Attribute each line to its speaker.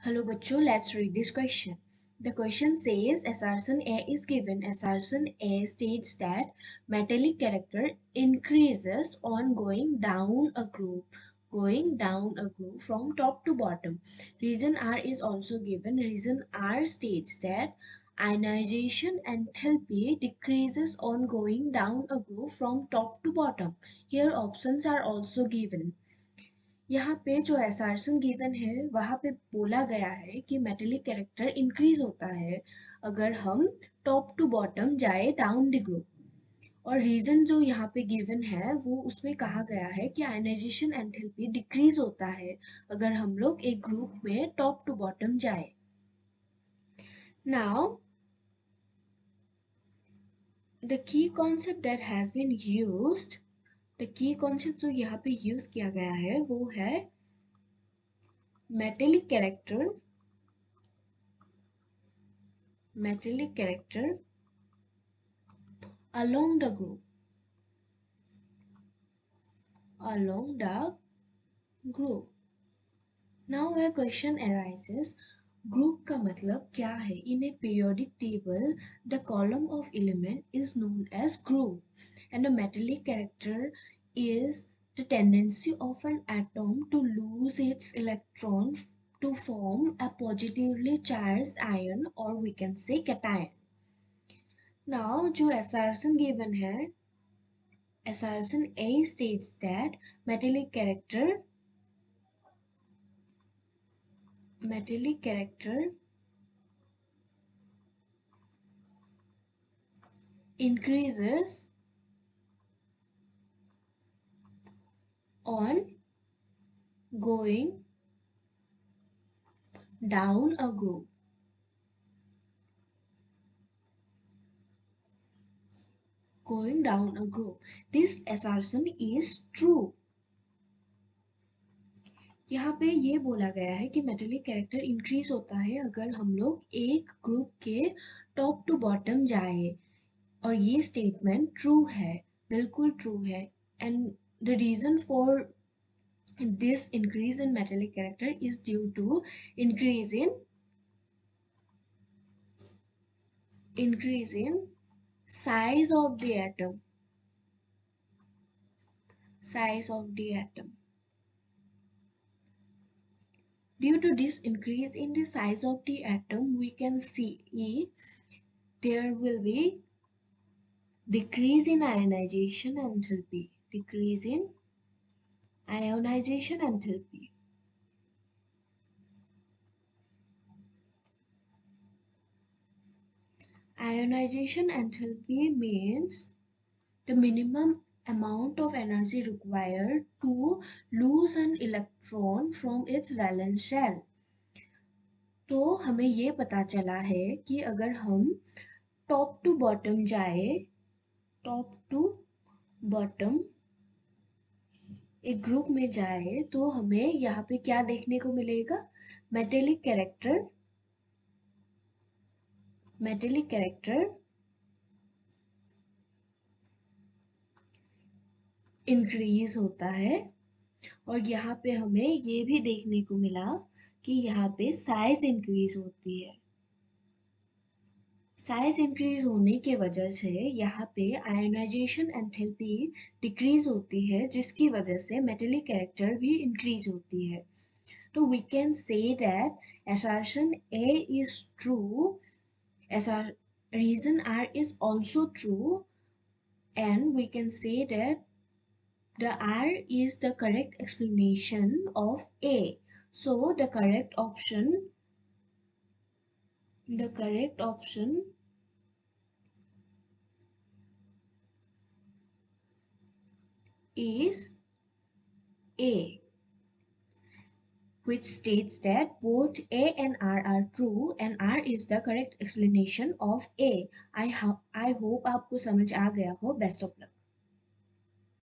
Speaker 1: Hello bachcho, let's read this question. The question says assertion A is given. Assertion A states that metallic character increases on going down a groove from top to bottom. Reason R is also given. Reason R states that ionization enthalpy decreases on going down a groove from top to bottom. Here options are also given. यहाँ पे जो assertion given है वहाँ पे बोला गया है कि मेटेलिक कैरेक्टर इंक्रीज होता है अगर हम टॉप टू बॉटम जाए डाउन द ग्रुप। और रीजन जो यहाँ पे गिवन है वो उसमें कहा गया है कि आयनाइजेशन एंथैल्पी डिक्रीज होता है अगर हम लोग एक ग्रुप में टॉप टू बॉटम जाए। Now the key concept that has been used, the key concept जो यहाँ पे यूज किया गया है वो है metallic character along the group along the group. Now a question arises, group का मतलब क्या है? In a periodic table, the column of element is known as group, and a metallic character is the tendency of an atom to lose its electron to form a positively charged ion, or we can say cation. Now जो assertion given है, assertion A states that metallic character increases on going down a groove. Going down a groove. This assertion is true. यहाँ पे ये बोला गया है कि metallic character increase होता है अगर हम लोग एक ग्रुप के टॉप टू बॉटम जाए, और ये स्टेटमेंट ट्रू है, बिल्कुल ट्रू है। And the reason for this increase in metallic character is due to increase in size of the atom. Due to this increase in the size of the atom, we can see there will be decrease in ionization enthalpy. Ionization enthalpy means the minimum amount of energy required to lose an electron from its valence shell. तो हमें ये पता चला है कि अगर हम top to bottom जाए, टॉप टू बॉटम एक ग्रुप में जाए, तो हमें यहाँ पे क्या देखने को मिलेगा? मेटेलिक कैरेक्टर इंक्रीज होता है। और यहाँ पे हमें ये भी देखने को मिला कि यहाँ पे साइज इंक्रीज होती है। साइज इंक्रीज होने के वजह से यहाँ पे आयोनाइजेशन एंथैल्पी डिक्रीज होती है, जिसकी वजह से मेटेलिक कैरेक्टर भी इंक्रीज होती है। तो we can say that assertion A is true, reason R is also true, and we can say that the R is the correct explanation of A. So the correct option is A, which states that both A and R are true, and R is the correct explanation of A. I hope आपको समझ आ गया हो. Best of luck.